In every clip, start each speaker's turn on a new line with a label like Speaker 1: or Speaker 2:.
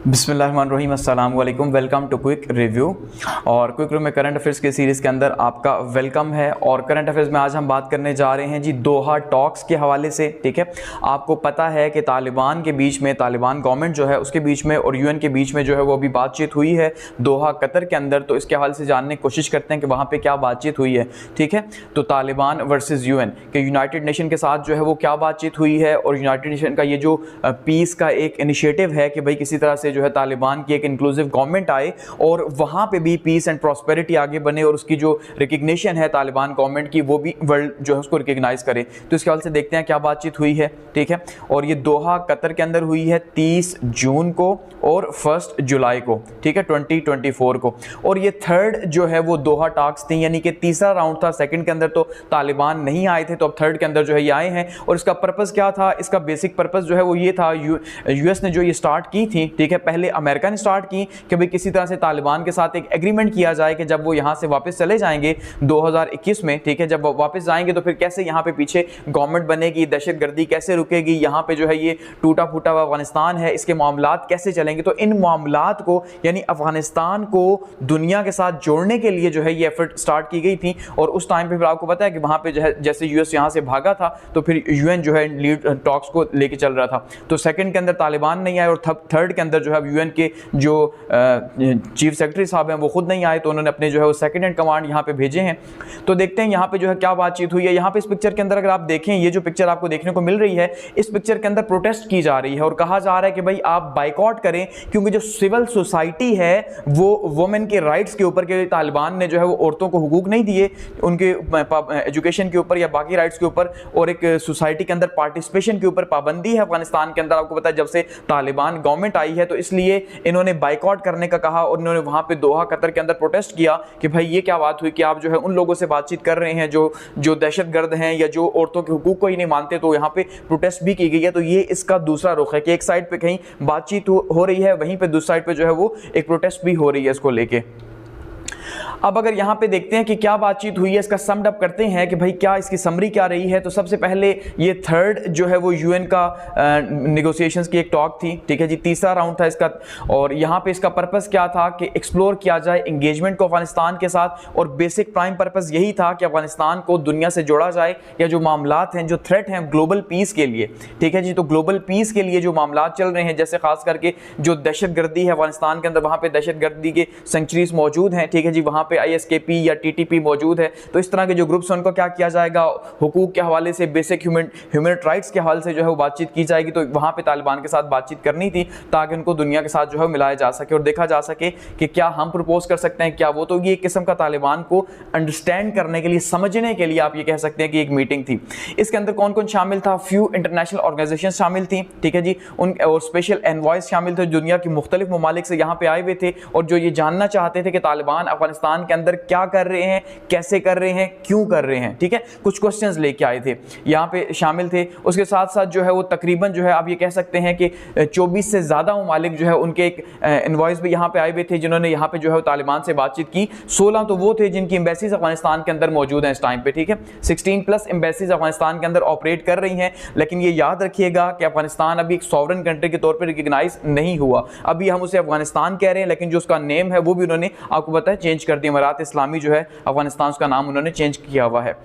Speaker 1: बिस्मिल्लाहिर्रहमानिर्रहीम, अस्सलाम वालेकुम। Welcome to quick review. और क्विक रिव्यू में करंट अफेयर्स की सीरीज़ के अंदर आपका वेलकम है। और करंट अफेयर्स में आज हम बात करने जा रहे हैं जी दोहा टॉक्स के हवाले से। ठीक है, आपको पता है कि तालिबान के बीच में, तालिबान गवर्नमेंट जो है उसके बीच में और यूएन के बीच में जो है वो अभी बातचीत हुई है दोहा कतर के अंदर। तो इसके हवाले से जानने की कोशिश करते हैं कि वहाँ पर क्या बातचीत हुई है। ठीक है, तो तालिबान वर्सेस यूएन के यूनाइटेड नेशन के साथ जो है वो क्या बातचीत हुई है, और यूनाइटेड नेशन का ये जो पीस का एक इनिशिएटिव है कि भाई किसी तरह से जो है तालिबान की एक इंक्लूसिव गवर्नमेंट आए और वहाँ पे भी पीस एंड प्रॉस्पेरिटी आगे बने, और उसकी जो रिकग्निशन है तालिबान गवर्नमेंट की वो भी वर्ल्ड जो है उसको रिकग्नाइज करे। तो इसके हवाले से देखते हैं क्या बातचीत हुई है। ठीक है, और ये दोहा कतर के अंदर हुई है 30 जून को और 1 जुलाई को। ठीक है, 2024 को। और ये थर्ड जो है वो दोहा टॉक्स थी, यानी कि तीसरा राउंड था। सेकंड के अंदर तो तालिबान नहीं आए थे, तो अब थर्ड के अंदर जो है ये आए हैं। और इसका पर्पस क्या था? इसका बेसिक पर्पस जो है वो ये था, यूएस ने जो ये स्टार्ट की थी, ठीक है, पहले अमेरिका ने स्टार्ट की कि भाई किसी तरह से तालिबान के साथ एक एग्रीमेंट किया जाए कि जब वो यहाँ से वापस चले जाएंगे 2021 में, ठीक है, जब वो वापस जाएंगे तो फिर कैसे यहाँ पे पीछे गवर्नमेंट बनेगी, दहशतगर्दी कैसे रुकेगी, यहाँ पे जो है ये टूटा फूटा हुआ अफगानिस्तान है, इसके मामलात कैसे चलेंगे। तो इन मामलात को, यानी अफगानिस्तान को दुनिया के साथ जोड़ने के लिए जो है ये एफर्ट स्टार्ट की गई थी। और उस टाइम पे फिर आपको पता है कि वहाँ पे जो है जैसे यूएस यहाँ से भागा था तो फिर यूएन जो है लीड टॉक्स को लेके चल रहा था। तो सेकंड के अंदर तालिबान नहीं आए और थर्ड के अंदर जो है यूएन के जो चीफ सेक्रेटरी साहब हैं वो खुद नहीं आए, तो उन्होंने अपने जो है वो सेकंड हैंड कमांड यहाँ पे भेजे हैं। तो देखते हैं यहाँ पे जो है क्या बातचीत हुई है। यहाँ पे इस पिक्चर के अंदर अगर आप देखें, ये जो पिक्चर आपको देखने को मिल रही है, इस पिक्चर के अंदर प्रोटेस्ट की जा रही है और कहा जा रहा है कि भाई आप बाइकआउट करें, क्योंकि जो सिविल सोसाइटी है वो वुमेन के राइट्स के ऊपर, के तालिबान ने जो है वो औरतों को हुकूक नहीं दिए उनके एजुकेशन के ऊपर या बाकी राइट्स के ऊपर, और एक सोसाइटी के अंदर पार्टिसिपेशन के ऊपर पाबंदी है अफगानिस्तान के अंदर। आपको पता है जब से तालिबान गवर्नमेंट आई है, तो इसलिए इन्होंने बाइकआउट करने का कहा और इन्होंने वहां पे दोहा कतर के अंदर प्रोटेस्ट किया कि भाई ये क्या बात हुई कि आप जो है उन लोगों से बातचीत कर रहे हैं जो दहशतगर्द हैं या जो औरतों के हुकूक को ही नहीं मानते। तो यहाँ पे प्रोटेस्ट भी की गई है। तो ये इसका दूसरा रुख है कि एक साइड पे कहीं बातचीत हो रही है, वहीं पे दूसरी साइड पे जो है वो एक प्रोटेस्ट भी हो रही है इसको लेके। अब अगर यहाँ पे देखते हैं कि क्या बातचीत हुई है, इसका समड अप करते हैं कि भाई क्या इसकी समरी क्या रही है। तो सबसे पहले ये थर्ड जो है वो यूएन का नेगोशिएशंस की एक टॉक थी, ठीक है जी, तीसरा राउंड था इसका। और यहाँ पे इसका पर्पस क्या था कि एक्सप्लोर किया जाए एंगेजमेंट को अफगानिस्तान के साथ, और बेसिक प्राइम पर्पस यही था कि अफगानिस्तान को दुनिया से जोड़ा जाए, या जो मामलात हैं, जो थ्रेट हैं ग्लोबल पीस के लिए, ठीक है जी। तो ग्लोबल पीस के लिए जो मामलात चल रहे हैं, जैसे खास करके जो दहशतगर्दी है अफगानिस्तान के अंदर, वहाँ पे दहशतगर्दी के सेंचुरीज मौजूद हैं, ठीक है जी, वहाँ पे ISKP या TTP मौजूद है। तो इस तरह के जो ग्रुप्स हैं उनको क्या किया जाएगा, हुकूक के हवाले से, बेसिक ह्यूमन राइट्स के हवाले से जो है वो बातचीत की जाएगी। तो वहाँ पे तालिबान के साथ बातचीत करनी थी ताकि उनको दुनिया के साथ जो है मिलाया जा सके और देखा जा सके कि क्या हम प्रपोज कर सकते हैं, क्या वो। तो ये एक किस्म का तालिबान को अंडरस्टैंड करने के लिए, समझने के लिए आप ये कह सकते हैं कि एक मीटिंग थी। इसके अंदर कौन कौन शामिल था? फ्यू इंटरनेशनल ऑर्गेनाइजेशन शामिल थी, ठीक है जी, उन और स्पेशल एनवॉयज शामिल थे, दुनिया के मुख्तलिफ ममालिक से यहाँ पे आए हुए थे, और जो ये जानना चाहते थे कि तालिबान अफगानिस्तान के अंदर क्या कर रहे हैं, कैसे कर रहे हैं, क्यों कर रहे हैं, ठीक है। कुछ क्वेश्चंस लेके आए थे, यहाँ पे शामिल थे। उसके साथ साथ जो है वो तकरीबन जो है आप ये कह सकते हैं कि 24 से ज़्यादा ममालिक जो है उनके एक इन्वॉइस भी यहाँ पे आए हुए थे, जिन्होंने यहाँ पे जो है तालिबान से बातचीत की। 16 तो वो थे जिनकी एम्बेसीज अफगानिस्तान के अंदर मौजूद हैं इस टाइम पे, ठीक है। 16+ एम्बेसीज अफगानिस्तान के अंदर ऑपरेट कर रही हैं। लेकिन ये याद रखिएगा कि अफगानिस्तान अभी एक सॉवरन कंट्री के तौर पर रिकग्नाइज नहीं हुआ। अभी हम उसे अफगानिस्तान कह रहे हैं, लेकिन जो उसका नेम है वो भी उन्होंने, आपको पता है, चेंज कर दिया। इमारात इस्लामी जो है अफगानिस्तान, उसका नाम उन्होंने चेंज किया हुआ है।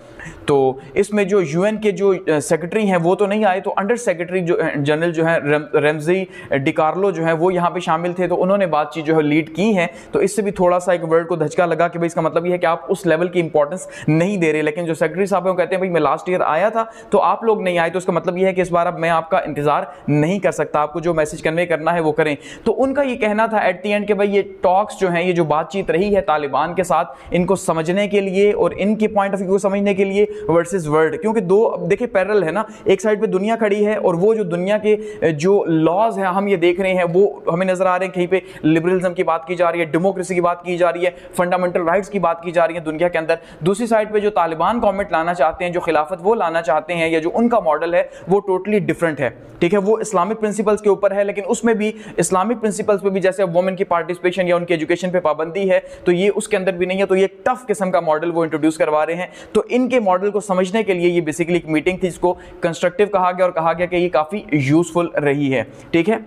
Speaker 1: तो इसमें जो यूएन के जो सेक्रेटरी हैं वो तो नहीं आए, तो अंडर सेक्रेटरी जो जनरल जो है रेमजी डिकार्लो जो है वो यहाँ पे शामिल थे। तो उन्होंने बातचीत जो है लीड की है। तो इससे भी थोड़ा सा एक वर्ड को धचका लगा कि भाई इसका मतलब ये है कि आप उस लेवल की इंपॉर्टेंस नहीं दे रहे। लेकिन जो सेक्रेटरी साहब हैं वो कहते हैं भाई मैं लास्ट ईयर आया था तो आप लोग नहीं आए, तो उसका मतलब ये है कि इस बार अब मैं आपका इंतजार नहीं कर सकता, आपको जो मैसेज कन्वे करना है वो करें। तो उनका ये कहना था एट द एंड कि भाई ये टॉक्स जो हैं, ये जो बातचीत रही है तालिबान के साथ, इनको समझने के लिए और इनके पॉइंट ऑफ व्यू को समझने के लिए वर्सेस वर्ल्ड, क्योंकि दो देखिए पैरेलल है ना, एक साइड पे दुनिया खड़ी है और वो जो दुनिया के जो लॉज हैं हम ये देख रहे हैं वो हमें नजर आ रहे हैं। कहीं पे लिबरलिज्म की बात की जा रही है, डेमोक्रेसी की बात की जा रही है, फंडामेंटल राइट्स की बात की जा रही है दुनिया के अंदर। दूसरी साइड पे जो तालिबान गवर्नमेंट लाना चाहते हैं, जो खिलाफत वो लाना चाहते हैं, या जो उनका मॉडल है वो टोटली डिफरेंट है, ठीक है। वो इस्लामिक प्रिंसिपल्स के ऊपर है, लेकिन उसमें भी इस्लामिक प्रिंसिपल्स पे भी जैसे वुमेन की पार्टिसिपेशन या उनकी एजुकेशन पे पाबंदी है, तो ये उसके अंदर भी नहीं है। तो ये टफ किस्म का मॉडल वो इंट्रोड्यूस करवा रहे हैं। तो इनके मॉडल को समझने के लिए ये बेसिकली एक मीटिंग थी, जिसको कंस्ट्रक्टिव कहा गया और कहा गया कि ये काफी यूजफुल रही है, ठीक है।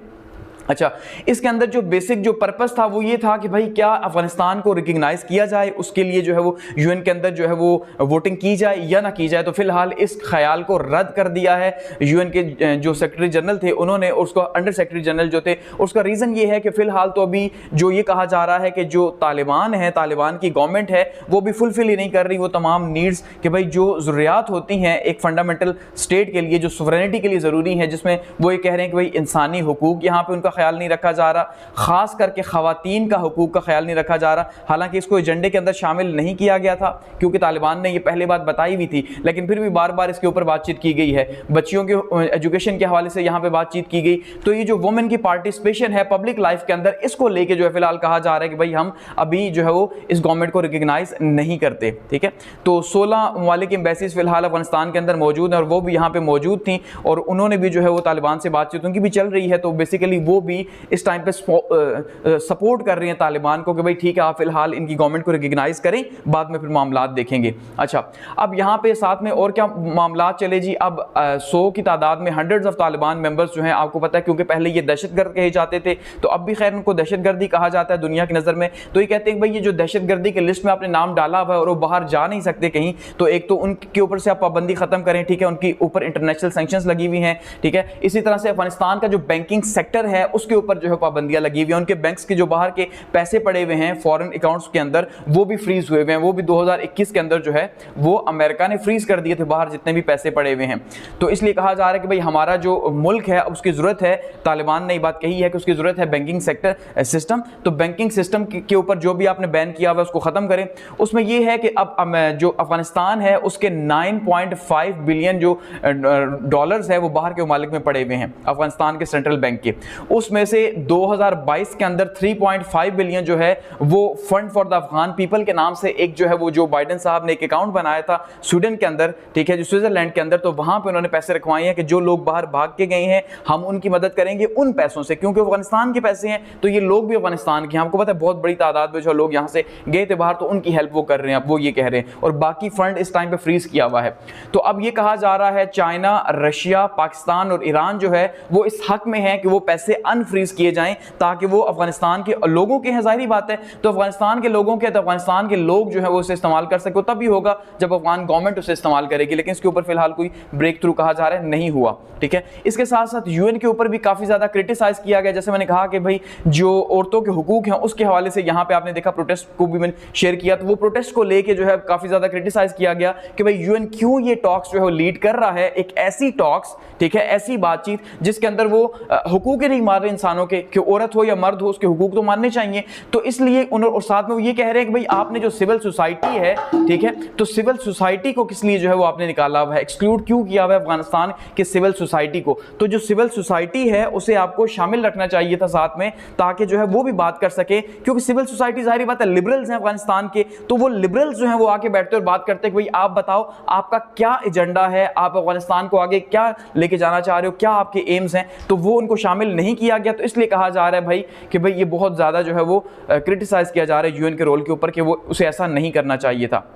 Speaker 1: अच्छा, इसके अंदर जो बेसिक जो पर्पस था वो ये था कि भाई क्या अफगानिस्तान को रिकग्नाइज किया जाए, उसके लिए जो है वो यूएन के अंदर जो है वो वोटिंग की जाए या ना की जाए। तो फिलहाल इस ख्याल को रद्द कर दिया है यूएन के जो सेक्रेटरी जनरल थे उन्होंने, उसको अंडर सेक्रेटरी जनरल जो थे, उसका रीज़न ये है कि फिलहाल तो अभी जो ये कहा जा रहा है कि जो तालिबान है, तालिबान की गवर्नमेंट है, वो भी फुलफिल ही नहीं कर रही वो तमाम नीड्स कि भाई जो ज़रूरियात होती हैं एक फंडामेंटल स्टेट के लिए, जो सुवरेनिटी के लिए ज़रूरी है, जिसमें वो ये कह रहे हैं कि भाई इंसानी हुकूक यहाँ पे उनका ख्याल नहीं रखा जा रहा, खास करके खवातीन का हुकूक का ख्याल नहीं रखा जा रहा। हालांकि इसको एजेंडे के अंदर शामिल नहीं किया गया था क्योंकि तालिबान ने ये पहले बात बताई हुई थी, लेकिन फिर भी बार बार इसके ऊपर बातचीत की गई है। बच्चियों के एजुकेशन के हवाले से यहाँ पे बातचीत की गई। तो ये जो वुमेन की पार्टिसिपेशन है पब्लिक लाइफ के अंदर, इसको लेके जो है फिलहाल कहा जा रहा है कि भाई हम अभी जो है वो इस गवर्नमेंट को रिकग्नाइज नहीं करते। ठीक है, तो 16 ममालिक एम्बेसीज फिलहाल अफगानिस्तान के अंदर मौजूद हैं और वो भी यहाँ पे मौजूद थी और उन्होंने भी जो है वो तालिबान से बातचीत उनकी भी चल रही है। तो बेसिकली वो भी इस टाइम पे सपोर्ट कर रही हैं तालिबान को कि भाई ठीक है आप फिलहाल इनकी गवर्नमेंट को रिकग्नाइज करें, बाद में फिर मामला देखेंगे। अच्छा, अब यहाँ पे साथ में और क्या मामला चले जी। अब 100 की तादाद में हंड्रेड्स ऑफ तालिबान मेंबर्स जो हैं, आपको पता है क्योंकि पहले ये दहशतगर्द कहे जाते थे, तो अब भी खैर उनको दहशतगर्दी कहा जाता है दुनिया की नज़र में। तो ये कहते हैं भाई ये जो दहशतगर्दी के लिस्ट में आपने नाम डाला हुआ है और वो बाहर जा नहीं सकते कहीं, तो एक तो उनके ऊपर से आप पाबंदी खत्म करें। ठीक है, उनकी ऊपर इंटरनेशनल सैंक्शंस लगी हुई हैं। ठीक है, इसी तरह से अफगानिस्तान का जो बैंकिंग सेक्टर है उसके ऊपर जो है पाबंदियां लगी हुई हैं। उनके बैंक्स के जो बाहर के पैसे पड़े हुए हैं फॉरेन अकाउंट्स के अंदर, वो भी फ्रीज हुए हुए हैं। वो भी 2021 के अंदर जो है वो अमेरिका ने फ्रीज कर दिए थे बाहर जितने भी पैसे पड़े हुए हैं। तो इसलिए कहा जा रहा है कि भाई हमारा जो मुल्क है उसकी जरूरत है, तालिबान ने ये बात कही है कि उसकी जरूरत है बैंकिंग सेक्टर सिस्टम। तो बैंकिंग सिस्टम के ऊपर जो भी आपने बैन किया हुआ उसको खत्म करें। उसमें यह है कि अब जो अफगानिस्तान है उसके 9.5 बिलियन जो डॉलर्स है वो बाहर के ममालिक में पड़े हुए हैं अफगानिस्तान के सेंट्रल बैंक के। उसमें से 2022 के अंदर 3.5 बिलियन जो है वो fund for the Afghan people के नाम से एक जो है वो जो बाइडेन साहब ने एक अकाउंट बनाया था स्वीडन के अंदर, ठीक है, जो स्विट्जरलैंड के अंदर, तो वहां पे उन्होंने पैसे रखवाए हैं कि जो लोग बाहर भाग के गए हैं हम उनकी मदद करेंगे उन पैसों से, क्योंकि अफगानिस्तान के पैसे हैं तो ये लोग भी अफगानिस्तान के, हमको पता है बहुत बड़ी तादाद में जो लोग यहाँ से गए थे बाहर, तो उनकी हेल्प वो कर रहे हैं, अब वो ये कह रहे हैं, और बाकी फंड इस टाइम पे फ्रीज किया हुआ है। तो अब ये कहा जा रहा है चाइना, रशिया, पाकिस्तान और ईरान जो है वो इस हक में है कि वो पैसे अनफ्रीज किए जाएं ताकि वो अफगानिस्तान के लोगों के हैं, जाहिर बात है, तो अफगानिस्तान के लोगों के, तो अफगानिस्तान के लोग जो है वो उसे इस्तेमाल कर सके, तभी होगा जब अफगान गवर्नमेंट उसे इस्तेमाल करेगी। लेकिन इसके ऊपर फिलहाल कोई ब्रेक थ्रू कहा जा रहा है नहीं हुआ। ठीक है, इसके साथ साथ यूएन के ऊपर भी काफी ज्यादा क्रिटिसाइज किया गया। जैसे मैंने कहा कि भाई जो औरतों के हुकूक हैं उसके हवाले से यहाँ पे आपने देखा प्रोटेस्ट को भी मैंने शेयर किया, तो वो प्रोटेस्ट को लेके जो है काफी ज्यादा क्रिटिसाइज किया गया कि भाई यूएन क्यों ये टॉक्स जो है वो लीड कर रहा है, एक ऐसी टॉक्स, ठीक है, ऐसी बातचीत जिसके अंदर वो हुकूक ही नहीं मार रहे इंसानों के, कि औरत हो या मर्द हो उसके हुकूक तो मानने चाहिए। तो इसलिए और साथ में वो ये कह रहे हैं कि भाई आपने जो सिविल सोसाइटी है, ठीक है, तो सिविल सोसाइटी को किस लिए जो है वो आपने निकाला हुआ है, एक्सक्लूड क्यों किया हुआ है अफगानिस्तान के सिविल सोसाइटी को। तो जो सिविल सोसाइटी है उसे आपको शामिल रखना चाहिए था साथ में, ताकि जो है वो भी बात कर सके, क्योंकि सिविल सोसाइटी जाहिर बात है लिबरल्स हैं अफगानिस्तान के, तो वो लिबरल्स जो हैं वो आके बैठते और बात करते हैं कि भाई आप बताओ आपका क्या एजेंडा है, आप अफगानिस्तान को आगे क्या लेके जाना चाह रहे हो, क्या आपके एम्स हैं, तो वो उनको शामिल नहीं किया गया। तो इसलिए कहा जा रहा है भाई कि भाई ये बहुत ज़्यादा जो है वो क्रिटिसाइज किया जा रहा है यूएन के रोल के ऊपर कि वो उसे ऐसा नहीं करना चाहिए था।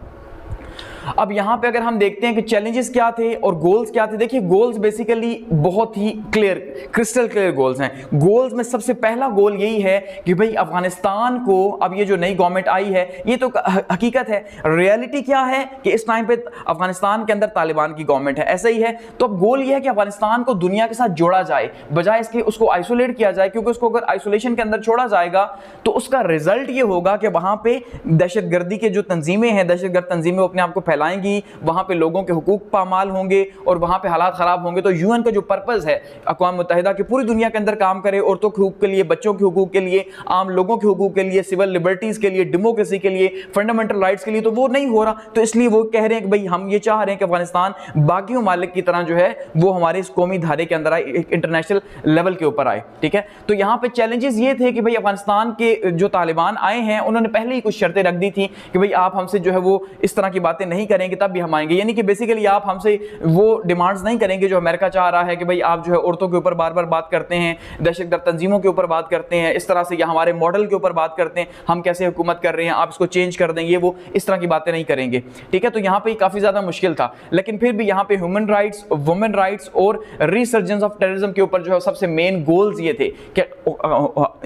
Speaker 1: अब यहाँ पे अगर हम देखते हैं कि चैलेंजेस क्या थे और गोल्स क्या थे, देखिए गोल्स बेसिकली बहुत ही क्लियर, क्रिस्टल क्लियर गोल्स हैं। गोल्स में सबसे पहला गोल यही है कि भाई अफगानिस्तान को, अब ये जो नई गवर्नमेंट आई है ये तो हकीकत है, रियलिटी क्या है कि इस टाइम पे अफगानिस्तान के अंदर तालिबान की गवर्नमेंट है, ऐसा ही है। तो अब गोल ये है कि अफगानिस्तान को दुनिया के साथ जोड़ा जाए, बजाय इसके उसको आइसोलेट किया जाए, क्योंकि उसको अगर आइसोलेशन के अंदर छोड़ा जाएगा तो उसका रिजल्ट ये होगा कि वहां पे दहशतगर्दी के जो तंजीमें हैं, दहशतगर्द तंजीमें अपने आप को फैलाएंगी, वहां पे लोगों के हुकूक पामाल होंगे और वहां पे हालात खराब होंगे। तो यूएन का जो पर्पस है अक़वाम मुत्तहिदा की पूरी दुनिया के अंदर काम करे औरतों के हुकूक के लिए, बच्चों के हुकूक के लिए, आम लोगों के हुकूक के लिए, सिविल लिबर्टीज के लिए, डेमोक्रेसी के लिए, फंडामेंटल राइट्स के लिए, तो वो नहीं हो रहा। तो इसलिए वो कह रहे हैं कि भाई हम ये चाह रहे हैं कि अफगानिस्तान बाकी ममालिक की तरह जो है वो हमारे इस कौमी धारे के अंदर आए, इंटरनेशनल लेवल के ऊपर आए। ठीक है, तो यहाँ पे चैलेंजेस ये थे कि भाई अफगानिस्तान के जो तालिबान आए हैं उन्होंने पहले ही कुछ शर्तें रख दी थी कि भाई आप हमसे जो है वो इस तरह की बातें नहीं नहीं करेंगे तब भी हम आएंगे। यानी कि बेसिकली आप हमसे वो डिमांड्स नहीं करेंगे जो अमेरिका चाह रहा है कि भाई आप जो है औरतों के ऊपर बार बार बात करते हैं, दहशतगर्द तंजीमों के ऊपर बात करते हैं, इस तरह से या हमारे मॉडल के ऊपर बात करते हैं, हम कैसे हुकूमत कर रहे हैं, आप इसको चेंज कर देंगे, वो इस तरह की बातें नहीं करेंगे। ठीक है, तो यहाँ पे काफी ज्यादा मुश्किल था, लेकिन फिर भी यहाँ पे ह्यूमन राइट्स, वुमेन राइट्स और रिसर्जेंस ऑफ टेररिज्म के ऊपर जो है सबसे मेन गोल्स ये थे कि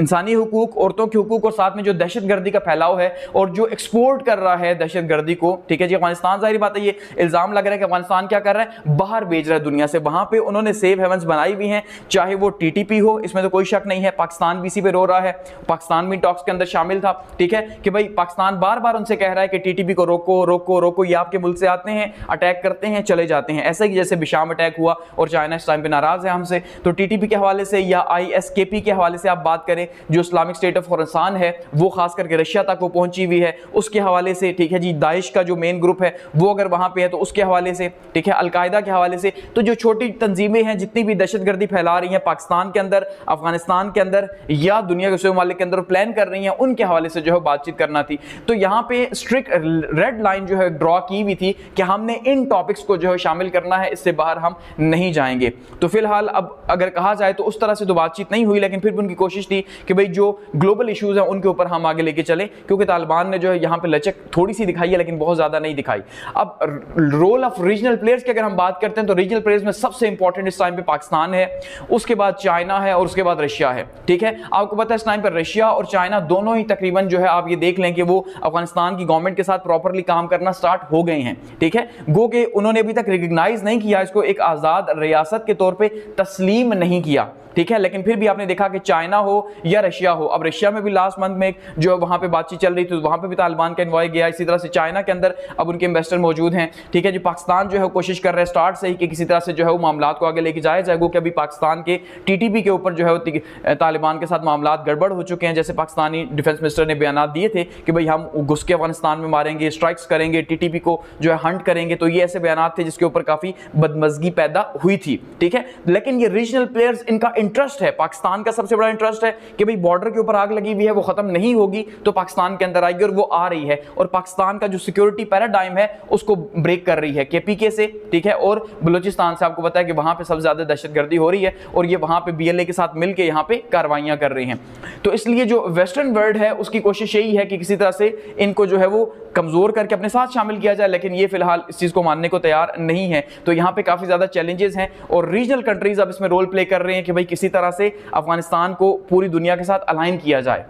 Speaker 1: इंसानी हुकूक, औरतों के हुकूक और साथ में जो दहशतगर्दी का फैलाव है और जो एक्सपोर्ट कर रहा है दहशतगर्दी को। ठीक है जी, अफगानिस्तान, जाहिर बात है ये इल्जाम लग रहा है कि अफगानिस्तान क्या कर रहा है, बाहर भेज रहा है दुनिया से। वहां पे उन्होंने सेफ हेवंस बनाई हुई हैं, चाहे वो टीटीपी हो, इसमें तो कोई शक नहीं है। पाकिस्तान भी इसी पे रो रहा है, पाकिस्तान भी टॉक्स के अंदर शामिल था। ठीक है कि भाई पाकिस्तान बार बार उनसे कह रहा है कि टीटीपी को रोको रोको रोको, ये आपके मुल्क से आते हैं, अटैक करते हैं, चले जाते हैं। ऐसा ही जैसे बिशाम अटैक हुआ और चाइना इस टाइम पे नाराज है हमसे। तो टीटीपी के हवाले से या आईएसकेपी के हवाले से आप बात करें, जो इस्लामिक स्टेट ऑफ खुरासान है वो खास करके रशिया तक वो पहुंची हुई है, उसके हवाले से। ठीक है जी, दाइश का जो मेन ग्रुप है वो अगर वहां पे है तो उसके हवाले से। ठीक है, अलकायदा के हवाले से। तो जो छोटी तंजीमें हैं जितनी भी दहशतगर्दी फैला रही हैं पाकिस्तान के अंदर, अफगानिस्तान के अंदर या दुनिया के ममालिक के अंदर प्लान कर रही हैं, उनके हवाले से जो है बातचीत करना थी। तो यहाँ पे स्ट्रिक्ट रेड लाइन जो है ड्रॉ की हुई थी कि हमने इन टॉपिक्स को जो है शामिल करना है, इससे बाहर हम नहीं जाएंगे। तो फिलहाल अब अगर कहा जाए तो उस तरह से तो बातचीत नहीं हुई, लेकिन फिर भी उनकी कोशिश थी कि भाई जो ग्लोबल इश्यूज हैं उनके ऊपर हम आगे लेके चले, क्योंकि तालिबान ने जो है यहाँ पे लचक थोड़ी सी दिखाई है लेकिन बहुत ज्यादा नहीं दिखाई। अब रोल ऑफ रीजनल प्लेयर्स की अगर हम बात करते हैं तो रीजनल प्लेयर्स में सबसे इंपॉर्टेंट इस टाइम पे पाकिस्तान है, उसके बाद चाइना है और उसके बाद रशिया है। ठीक है, आपको पता है इस टाइम पर रशिया और चाइना दोनों ही तकरीबन जो है आप ये देख लें कि वो अफगानिस्तान की गवर्नमेंट के साथ प्रॉपर्ली काम करना स्टार्ट हो गए हैं। ठीक है, गो के उन्होंने अभी तक रिकॉग्नाइज नहीं किया, इसको एक आजाद रियासत के तौर पे तस्लीम नहीं किया। ठीक है, लेकिन फिर भी आपने देखा कि चाइना हो या रशिया हो, अब रशिया में भी लास्ट मंथ में जो वहां पे बातचीत चल रही थी, वहां पे भी तालिबान का इन्वॉय गया। इसी तरह से चाइना के अंदर अब उनके इन्वेस्टर मौजूद हैं। ठीक है जी, पाकिस्तान जो है कोशिश कर रहे हैं स्टार्ट से ही कि किसी तरह से जो है वो मामला को आगे लेके जाया जाए। कि अभी पाकिस्तान के टीटीपी के ऊपर जो है तालिबान के साथ मामला गड़बड़ हो चुके हैं, जैसे पाकिस्तानी डिफेंस मिनिस्टर ने बयान दिए थे कि भाई हम घुस के अफगानिस्तान में मारेंगे, स्ट्राइक्स करेंगे, टीटीपी को जो है हंट करेंगे। तो ये ऐसे बयान थे जिसके ऊपर काफी बदमजगी पैदा हुई थी। ठीक है, लेकिन ये रीजनल प्लेयर्स, इनका इंटरेस्ट है, पाकिस्तान का सबसे बड़ा इंटरेस्ट है कि भाई बॉर्डर के ऊपर आग लगी हुई है, वो खत्म नहीं होगी तो पाकिस्तान के अंदर आएगी, और वो आ रही है। और पाकिस्तान का जो सिक्योरिटी पैराडाइम है उसको ब्रेक कर रही है केपीके से। ठीक है, और बलूचिस्तान से। आपको पता है कि वहां पे सबसे ज्यादा दहशतगर्दी हो रही है और ये वहां पे बीएलए के साथ मिलकर यहां पे कार्रवाइयां कर रही हैं। तो इसलिए जो वेस्टर्न वर्ल्ड है उसकी कोशिश यही है कि किसी तरह से इनको जो है वो कमजोर करके अपने साथ शामिल किया जाए, लेकिन ये फिलहाल इस चीज को मानने को तैयार नहीं है। तो यहाँ पे काफी ज्यादा चैलेंजेस हैं और रीजनल कंट्रीज अब इसमें रोल प्ले कर रहे हैं कि भाई किसी तरह से अफगानिस्तान को पूरी दुनिया के साथ अलाइन किया जाए।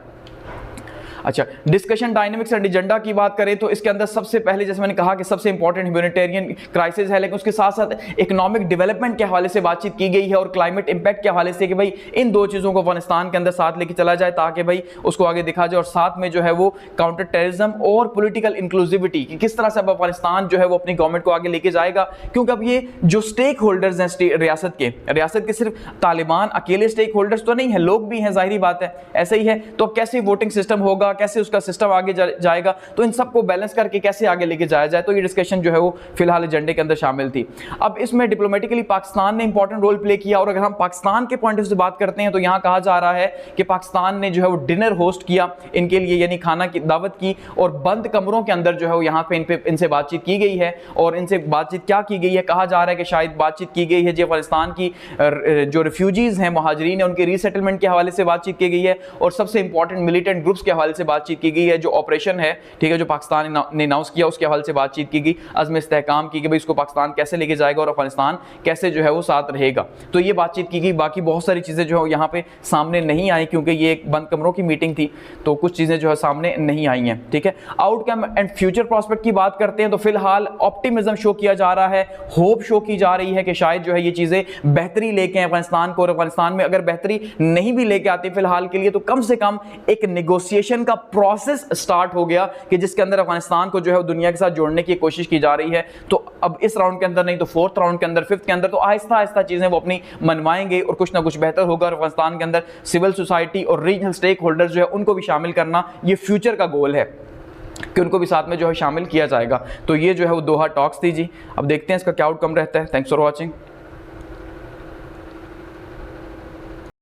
Speaker 1: अच्छा, डिस्कशन डायनेमिक्स एंड एजेंडा की बात करें तो इसके अंदर सबसे पहले जैसे मैंने कहा कि सबसे इंपॉर्टेंट ह्यूमैनिटेरियन क्राइसिस है, लेकिन उसके साथ साथ इकोनॉमिक डेवलपमेंट के हवाले से बातचीत की गई है और क्लाइमेट इंपैक्ट के हवाले से कि भाई इन दो चीज़ों को अफगानिस्तान के अंदर साथ लेके चला जाए ताकि भाई उसको आगे दिखा जाए, और साथ में जो है वो काउंटर टेररिज्म और पॉलिटिकल इंक्लूसिविटी कि किस तरह से अब अफगानिस्तान जो है वो अपनी गवर्नमेंट को आगे लेके जाएगा। क्योंकि अब ये जो स्टेक होल्डर्स हैं रियासत के सिर्फ तालिबान अकेले स्टेक होल्डर्स तो नहीं है, लोग भी हैं, जाहिर बात है, ऐसे ही है। तो अब कैसे वोटिंग सिस्टम होगा, कैसे उसका सिस्टम आगे जाएगा, तो इन सबको बैलेंस करके कैसे आगे लेके जाया जाए, तो ये डिस्कशन जो है वो फिलहाल एजेंडे के अंदर शामिल थी। अब इसमें डिप्लोमेटिकली पाकिस्तान ने इंपॉर्टेंट रोल प्ले किया, और अगर हम पाकिस्तान के पॉइंट ऑफ व्यू से बात करते हैं तो यहां कहा जा रहा है कि पाकिस्तान ने जो है वो डिनर होस्ट किया इनके लिए, यानी खाना की दावत की, और बंद कमरों के अंदर जो है वो यहाँ पे इनसे बातचीत की गई है। और इनसे बातचीत क्या की गई है, कहा जा रहा है कि शायद बातचीत की गई है जो अफगानिस्तान की जो रिफ्यूजीज हैं, मुहाजिरीन है, उनके रीसेटलमेंट के हवाले से बातचीत की गई है, और सबसे इंपॉर्टेंट मिलिटेंट ग्रुप्स के हवाले से बातचीत की गई है, जो ऑपरेशन है, ठीक है, जो पाकिस्तान ने अनाउंस किया उसके हवाले से बातचीत की गई, अज़्म इस्तेहकाम की कि भाई इसको पाकिस्तान कैसे लेके जाएगा और अफगानिस्तान कैसे जो है वो साथ रहेगा। तो ये बातचीत की गई। बाकी बहुत सारी चीज़ें जो है यहाँ पे सामने नहीं आई क्योंकि ये एक बंद कमरों की मीटिंग थी, तो कुछ चीज़ें जो है सामने नहीं आई हैं। ठीक है, आउटकम एंड फ्यूचर प्रोस्पेक्ट की बात करते हैं तो फिलहाल ऑप्टिमिज्म शो किया जा रहा है, होप शो की जा रही है कि शायद जो है ये चीज़ें बेहतरी लेके अफगानिस्तान को, और अफगानिस्तान में अगर बेहतरी नहीं भी लेके आती फिलहाल के लिए तो कम से कम एक नेगोशिएशन का प्रोसेस स्टार्ट हो गया कि जिसके अंदर अफगानिस्तान को जो है दुनिया के साथ जोड़ने की कोशिश की जा रही है। तो अब इस राउंड के अंदर नहीं तो फोर्थ राउंड के अंदर, फिफ्थ के अंदर, तो आहिस्ता आहिस्ता चीजें वो अपनी मनवाएंगे और कुछ ना कुछ बेहतर होगा। अफगानिस्तान के अंदर सिविल सोसाइटी और रीजनल स्टेक होल्डर्स जो है उनको भी शामिल करना ये फ्यूचर का गोल है कि उनको भी साथ में जो है शामिल किया जाएगा। तो ये जो है वो दोहा टॉक्स थी जी। अब देखते हैं इसका क्या आउटकम रहता है। Thanks for watching.